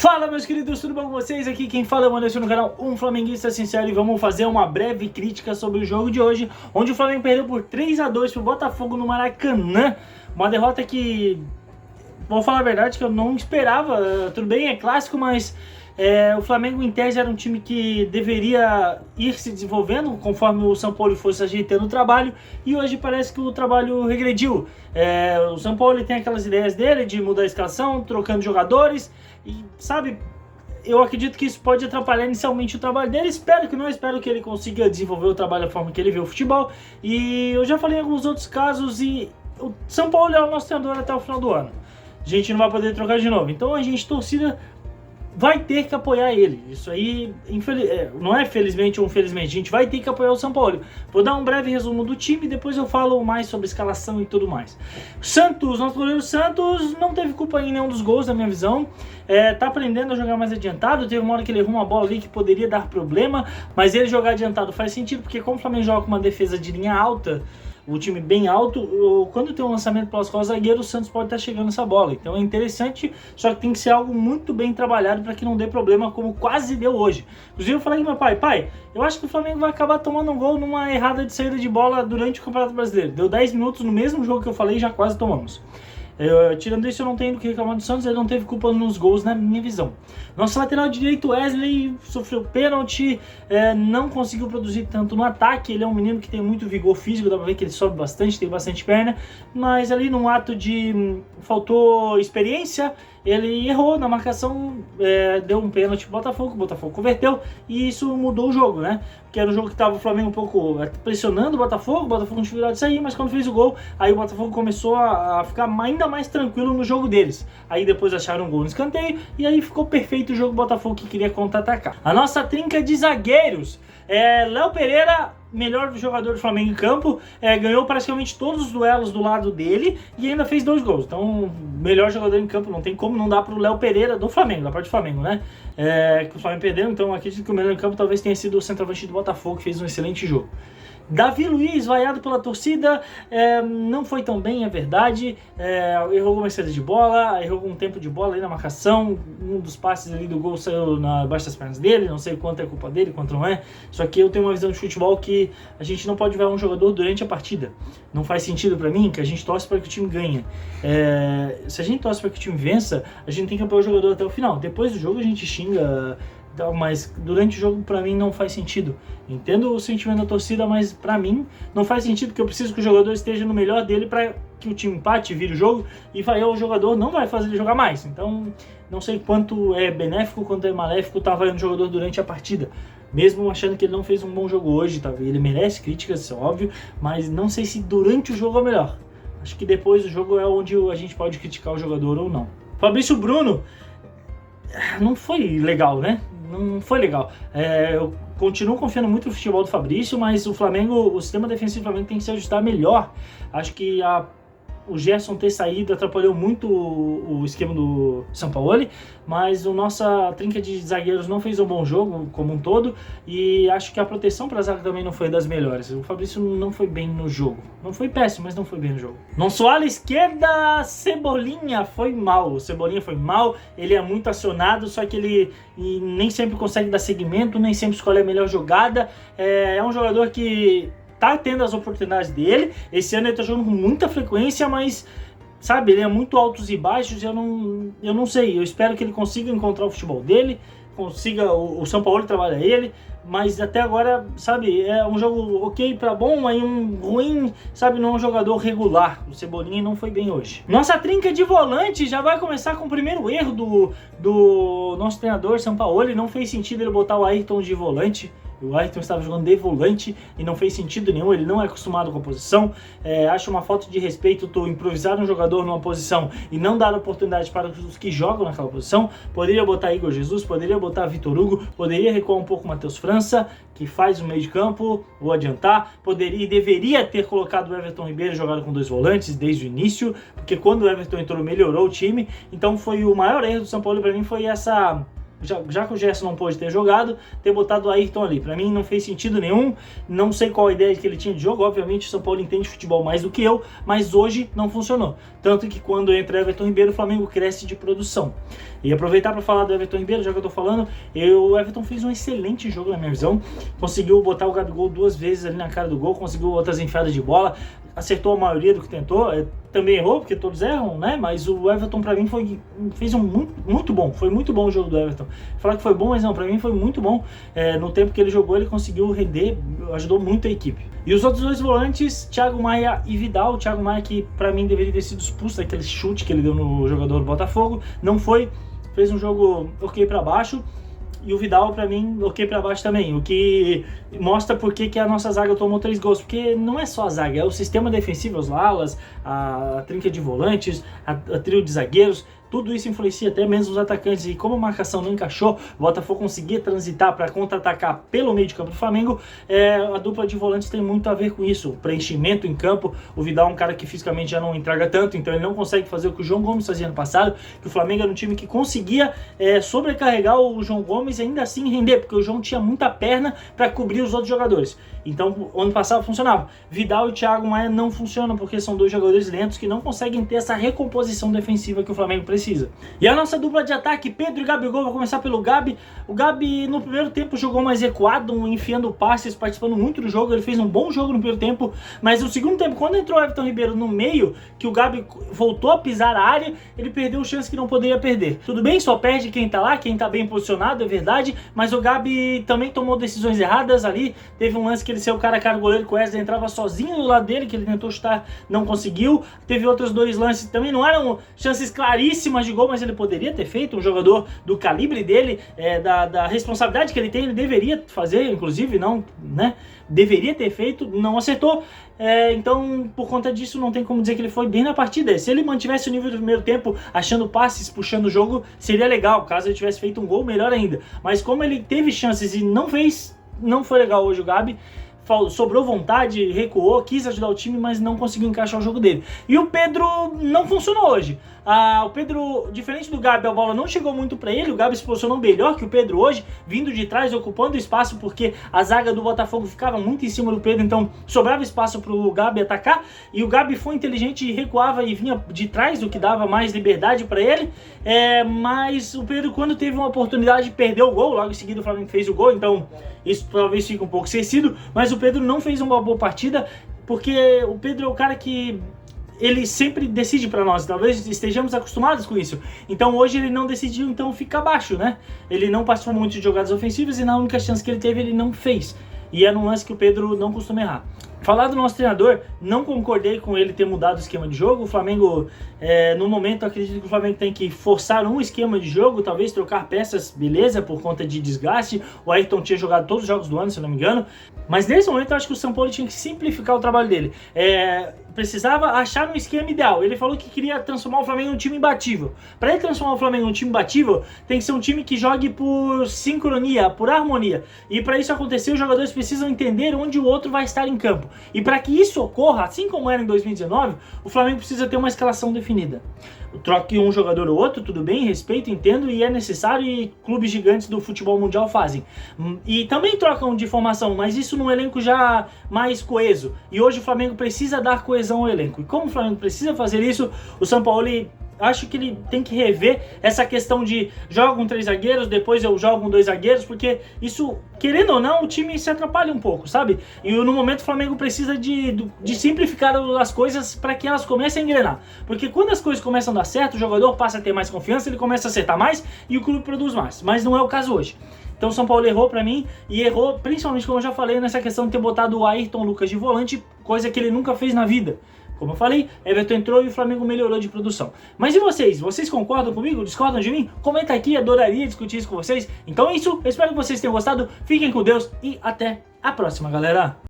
Fala, meus queridos, tudo bom com vocês? Aqui quem fala é o Anderson no canal Um Flamenguista Sincero e vamos fazer uma breve crítica sobre o jogo de hoje, onde o Flamengo perdeu por 3-2 pro Botafogo no Maracanã. Uma derrota que, vou falar a verdade, que eu não esperava. Tudo bem, é clássico, mas o Flamengo em tese era um time que deveria ir se desenvolvendo conforme o São Paulo fosse ajeitando o trabalho, e hoje parece que o trabalho regrediu. O São Paulo tem aquelas ideias dele de mudar a escalação, trocando jogadores, e sabe, eu acredito que isso pode atrapalhar inicialmente o trabalho dele. Espero que não, espero que ele consiga desenvolver o trabalho da forma que ele vê o futebol. E eu já falei em alguns outros casos, e o São Paulo é o nosso treinador até o final do ano. A gente não vai poder trocar de novo, então a gente, torcida, vai ter que apoiar ele. Isso aí, não é felizmente ou infelizmente, a gente vai ter que apoiar o São Paulo. Vou dar um breve resumo do time, depois eu falo mais sobre escalação e tudo mais. Santos, nosso goleiro Santos, não teve culpa em nenhum dos gols, na minha visão. Tá aprendendo a jogar mais adiantado. Teve uma hora que ele errou uma bola ali que poderia dar problema, mas ele jogar adiantado faz sentido, porque como o Flamengo joga com uma defesa de linha alta, o time bem alto, quando tem um lançamento pelas costas do zagueiro, o Santos pode estar chegando nessa bola. Então é interessante, só que tem que ser algo muito bem trabalhado para que não dê problema, como quase deu hoje. Inclusive eu falei com meu pai, eu acho que o Flamengo vai acabar tomando um gol numa errada de saída de bola durante o Campeonato Brasileiro. Deu 10 minutos no mesmo jogo que eu falei e já quase tomamos. Tirando isso, eu não tenho do que reclamar do Santos. Ele não teve culpa nos gols, na minha visão. Nosso lateral direito, Wesley, sofreu pênalti, não conseguiu produzir tanto no ataque. Ele é um menino que tem muito vigor físico, dá pra ver que ele sobe bastante, tem bastante perna, mas ali num ato de faltou experiência, ele errou na marcação, deu um pênalti pro Botafogo, o Botafogo converteu, e isso mudou o jogo, né? Porque era um jogo que tava o Flamengo um pouco pressionando o Botafogo não tinha virado isso aí, mas quando fez o gol, aí o Botafogo começou a ficar ainda mais tranquilo no jogo deles. Aí depois acharam um gol no escanteio, e aí ficou perfeito o jogo do Botafogo, que queria contra-atacar. A nossa trinca de zagueiros, Léo Pereira, melhor jogador do Flamengo em campo, ganhou praticamente todos os duelos do lado dele e ainda fez 2 gols. Então, melhor jogador em campo, não tem como não dar pro Léo Pereira do Flamengo, da parte do Flamengo, né? Que o Flamengo perdeu, então acredito que o melhor em campo talvez tenha sido o centroavante do Botafogo, que fez um excelente jogo. Davi Luiz, vaiado pela torcida, não foi tão bem, é verdade. Errou uma saída de bola, errou um tempo de bola aí na marcação. Um dos passes ali do gol saiu abaixo das pernas dele, não sei quanto é culpa dele, quanto não é. Só que eu tenho uma visão de futebol que a gente não pode ver um jogador durante a partida. Não faz sentido pra mim, que a gente torce para que o time ganhe. Se a gente torce para que o time vença, a gente tem que apoiar o jogador até o final. Depois do jogo a gente xinga, mas durante o jogo pra mim não faz sentido. Entendo o sentimento da torcida, mas pra mim não faz sentido, porque eu preciso que o jogador esteja no melhor dele pra que o time empate, vire o jogo, e aí o jogador não vai fazer ele jogar mais. Então não sei quanto é benéfico, quanto é maléfico estar vaiando o jogador durante a partida, mesmo achando que ele não fez um bom jogo hoje. Tá? Ele merece críticas, isso é óbvio, mas não sei se durante o jogo é o melhor. Acho que depois do jogo é onde a gente pode criticar o jogador ou não. Fabrício Bruno, não foi legal, né? Não foi legal. Eu continuo confiando muito no futebol do Fabrício, mas o Flamengo, o sistema defensivo do Flamengo tem que se ajustar melhor. Acho que o Gerson ter saído atrapalhou muito o esquema do São Paulo, mas a nossa trinca de zagueiros não fez um bom jogo como um todo, e acho que a proteção para a zaga também não foi das melhores. O Fabrício não foi bem no jogo. Não foi péssimo, mas não foi bem no jogo. Nosso ala esquerda, Cebolinha, foi mal. O Cebolinha foi mal, ele é muito acionado, só que ele nem sempre consegue dar seguimento, nem sempre escolhe a melhor jogada. É um jogador que tá tendo as oportunidades dele. Esse ano ele tá jogando com muita frequência, mas, sabe, ele é muito altos e baixos. Eu não sei, eu espero que ele consiga encontrar o futebol dele, consiga, o São Paulo trabalha ele, mas até agora, sabe, é um jogo ok pra bom, aí um ruim, sabe, não é um jogador regular. O Cebolinha não foi bem hoje. Nossa trinca de volante já vai começar com o primeiro erro do nosso treinador, São Paulo. Não fez sentido ele botar o Ayrton de volante. O Ayrton estava jogando de volante e não fez sentido nenhum, ele não é acostumado com a posição. Acho uma falta de respeito tu improvisar um jogador numa posição e não dar oportunidade para os que jogam naquela posição. Poderia botar Igor Jesus, poderia botar Vitor Hugo, poderia recuar um pouco o Matheus França, que faz o meio de campo, ou adiantar. Poderia e deveria ter colocado o Everton Ribeiro jogado com 2 volantes desde o início, porque quando o Everton entrou melhorou o time. Então foi o maior erro do São Paulo para mim, foi essa já que o Gerson não pôde ter jogado, ter botado o Ayrton ali. Pra mim não fez sentido nenhum, não sei qual a ideia que ele tinha de jogo. Obviamente o São Paulo entende futebol mais do que eu, mas hoje não funcionou. Tanto que quando entra Everton Ribeiro, o Flamengo cresce de produção. E aproveitar para falar do Everton Ribeiro, já que eu tô falando, o Everton fez um excelente jogo na minha visão, conseguiu botar o Gabigol 2 vezes ali na cara do gol, conseguiu outras enfiadas de bola, acertou a maioria do que tentou, também errou, porque todos erram, né? Mas o Everton pra mim fez muito bom, foi muito bom o jogo do Everton. Falar que foi bom, mas não, pra mim foi muito bom. No tempo que ele jogou, ele conseguiu render, ajudou muito a equipe. E os outros dois volantes, Thiago Maia e Vidal. O Thiago Maia, que pra mim deveria ter sido expulso daquele chute que ele deu no jogador do Botafogo, não foi, fez um jogo ok pra baixo. E o Vidal, pra mim, ok pra baixo também. O que mostra por que a nossa zaga tomou 3 gols. Porque não é só a zaga, é o sistema defensivo, os alas, a trinca de volantes, a trio de zagueiros. Tudo isso influencia até mesmo os atacantes. E como a marcação não encaixou, o Botafogo conseguia transitar para contra-atacar pelo meio de campo do Flamengo. A dupla de volantes tem muito a ver com isso. O preenchimento em campo. O Vidal é um cara que fisicamente já não entrega tanto, então ele não consegue fazer o que o João Gomes fazia no passado. Que o Flamengo era um time que conseguia sobrecarregar o João Gomes e ainda assim render, porque o João tinha muita perna para cobrir os outros jogadores. Então, ano passado funcionava. Vidal e Thiago Maia não funcionam, porque são dois jogadores lentos que não conseguem ter essa recomposição defensiva que o Flamengo precisa. E a nossa dupla de ataque, Pedro e Gabigol, vou começar pelo Gabi. O Gabi no primeiro tempo jogou mais recuado, enfiando passes, participando muito do jogo. Ele fez um bom jogo no primeiro tempo, mas no segundo tempo, quando entrou o Everton Ribeiro no meio, que o Gabi voltou a pisar a área, ele perdeu chance que não poderia perder. Tudo bem, só perde quem tá lá, quem tá bem posicionado, é verdade, mas o Gabi também tomou decisões erradas ali. Teve um lance que ele saiu cara a cara do goleiro, que o Wesley entrava sozinho do lado dele, que ele tentou chutar, não conseguiu. Teve outros 2 lances que também não eram chances claríssimas de gol, mas ele poderia ter feito. Um jogador do calibre dele, da responsabilidade que ele tem, ele deveria fazer, inclusive, não, né? Deveria ter feito, não acertou. Então, por conta disso, não tem como dizer que ele foi bem na partida. Se ele mantivesse o nível do primeiro tempo, achando passes, puxando o jogo, seria legal. Caso ele tivesse feito um gol, melhor ainda. Mas como ele teve chances e não fez, não foi legal hoje o Gabi. Sobrou vontade, recuou, quis ajudar o time, mas não conseguiu encaixar o jogo dele. E o Pedro não funcionou hoje. O Pedro, diferente do Gabi, a bola não chegou muito para ele. O Gabi se posicionou melhor que o Pedro hoje, vindo de trás, ocupando espaço, porque a zaga do Botafogo ficava muito em cima do Pedro, então sobrava espaço para o Gabi atacar. E o Gabi foi inteligente e recuava e vinha de trás, o que dava mais liberdade para ele. Mas o Pedro, quando teve uma oportunidade, perdeu o gol. Logo em seguida o Flamengo fez o gol, então isso talvez fique um pouco esquecido. Mas o Pedro não fez uma boa partida, porque o Pedro é o cara que ele sempre decide para nós, talvez estejamos acostumados com isso. Então hoje ele não decidiu, então fica abaixo, né? Ele não participou muito de jogadas ofensivas e na única chance que ele teve, ele não fez. E é num lance que o Pedro não costuma errar. Falar do nosso treinador, não concordei com ele ter mudado o esquema de jogo. O Flamengo, no momento, acredito que o Flamengo tem que forçar um esquema de jogo, talvez trocar peças, beleza, por conta de desgaste. O Ayrton tinha jogado todos os jogos do ano, se eu não me engano. Mas nesse momento eu acho que o São Paulo tinha que simplificar o trabalho dele. Precisava achar um esquema ideal. Ele falou que queria transformar o Flamengo em um time imbatível. Para ele transformar o Flamengo em um time imbatível, tem que ser um time que jogue por sincronia, por harmonia. E para isso acontecer, os jogadores precisam entender onde o outro vai estar em campo. E para que isso ocorra, assim como era em 2019, o Flamengo precisa ter uma escalação definida. Troque um jogador ou outro, tudo bem, respeito, entendo, e é necessário, e clubes gigantes do futebol mundial fazem. E também trocam de formação, mas isso num elenco já mais coeso. E hoje o Flamengo precisa dar coesão ao elenco. E como o Flamengo precisa fazer isso, o São Paulo, acho que ele tem que rever essa questão de joga com 3 zagueiros, depois eu jogo com 2 zagueiros, porque isso, querendo ou não, o time se atrapalha um pouco, sabe? E no momento o Flamengo precisa de simplificar as coisas para que elas comecem a engrenar. Porque quando as coisas começam a dar certo, o jogador passa a ter mais confiança, ele começa a acertar mais e o clube produz mais. Mas não é o caso hoje. Então o São Paulo errou pra mim, e errou principalmente, como eu já falei, nessa questão de ter botado o Ayrton Lucas de volante, coisa que ele nunca fez na vida. Como eu falei, Everton entrou e o Flamengo melhorou de produção. Mas e vocês? Vocês concordam comigo? Discordam de mim? Comenta aqui, adoraria discutir isso com vocês. Então é isso, eu espero que vocês tenham gostado, fiquem com Deus e até a próxima, galera!